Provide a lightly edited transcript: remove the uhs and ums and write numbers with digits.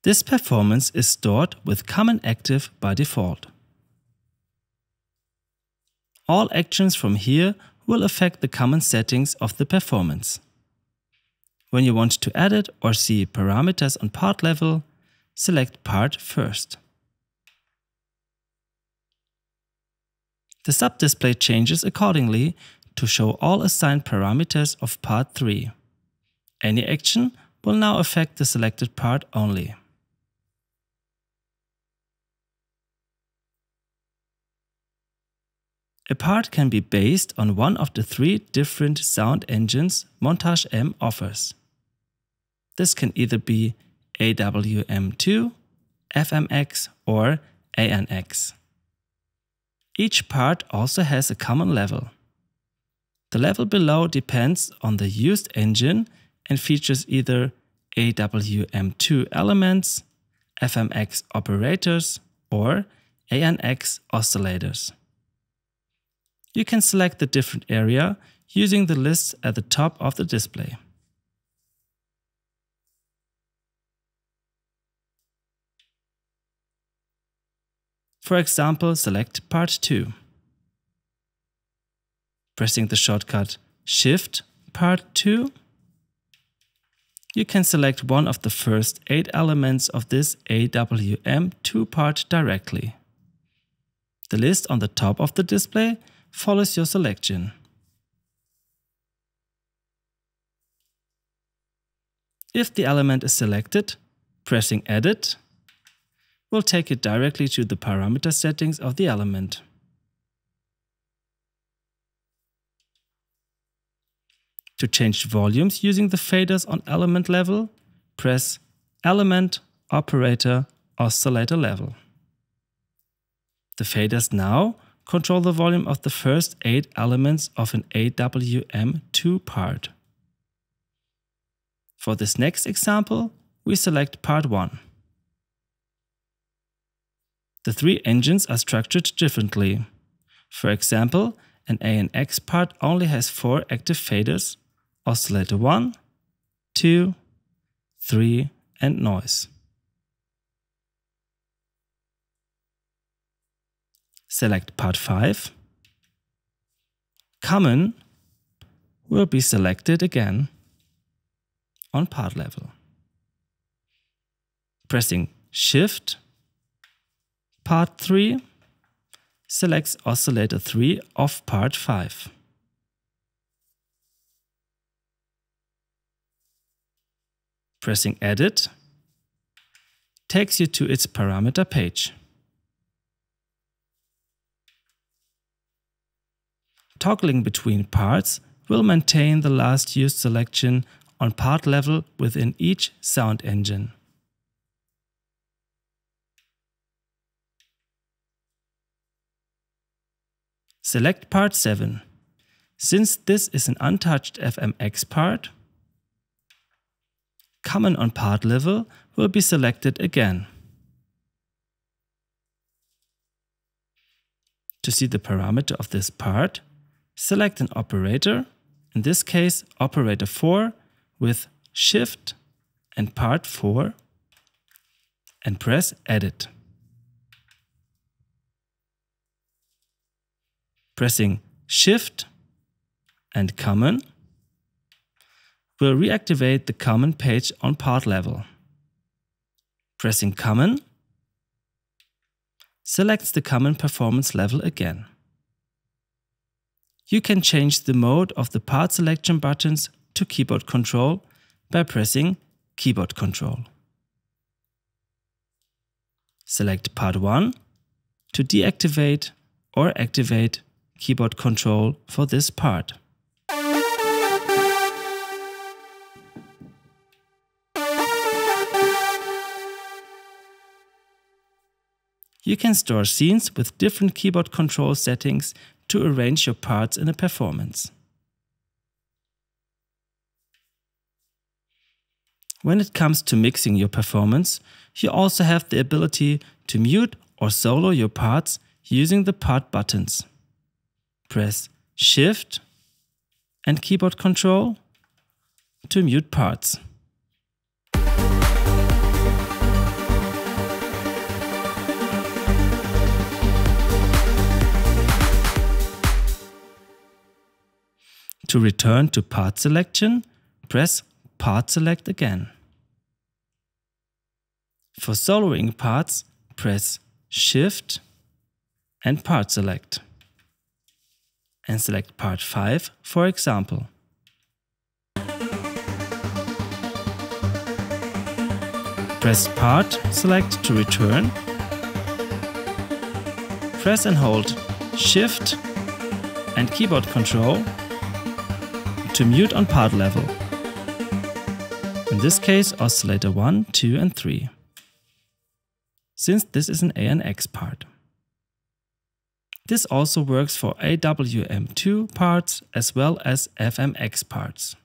This performance is stored with Common Active by default. All actions from here will affect the common settings of the performance. When you want to edit or see parameters on part level, select Part first. The sub-display changes accordingly to show all assigned parameters of Part 3. Any action will now affect the selected part only. A part can be based on one of the 3 different sound engines Montage M offers. This can either be AWM2, FMX or ANX. Each part also has a common level. The level below depends on the used engine and features either AWM2 elements, FMX operators or ANX oscillators. You can select the different area using the lists at the top of the display. For example, select Part 2. Pressing the shortcut Shift Part 2, you can select one of the first 8 elements of this AWM2 part directly. The list on the top of the display follows your selection. If the element is selected, pressing Edit will take you directly to the parameter settings of the element. To change volumes using the faders on element level, press Element, Operator, Oscillator Level. The faders now control the volume of the first 8 elements of an AWM2 part. For this next example, we select Part 1. The 3 engines are structured differently. For example, an ANX part only has 4 active faders: oscillator 1, 2, 3 and noise. Select Part 5. Common will be selected again on part level. Pressing Shift, Part 3 selects oscillator 3 of Part 5. Pressing Edit takes you to its parameter page. Toggling between parts will maintain the last used selection on part level within each sound engine. Select Part 7. Since this is an untouched FMX part, Common on part level will be selected again. To see the parameter of this part, select an operator, in this case operator 4 with Shift and Part 4, and press Edit. Pressing Shift and Common will reactivate the Common page on part level. Pressing Common selects the Common performance level again. You can change the mode of the part selection buttons to keyboard control by pressing Keyboard Control. Select Part 1 to deactivate or activate keyboard control for this part. You can store scenes with different keyboard control settings to arrange your parts in a performance. When it comes to mixing your performance, you also have the ability to mute or solo your parts using the part buttons. Press Shift and keyboard control to mute parts. To return to part selection, press Part Select again. For soloing parts, press Shift and Part Select. And select part 5, for example. Press Part Select to return. Press and hold Shift and keyboard control to mute on part level. In this case, oscillator 1, 2 and 3. Since this is an ANX part. This also works for AWM2 parts as well as FMX parts.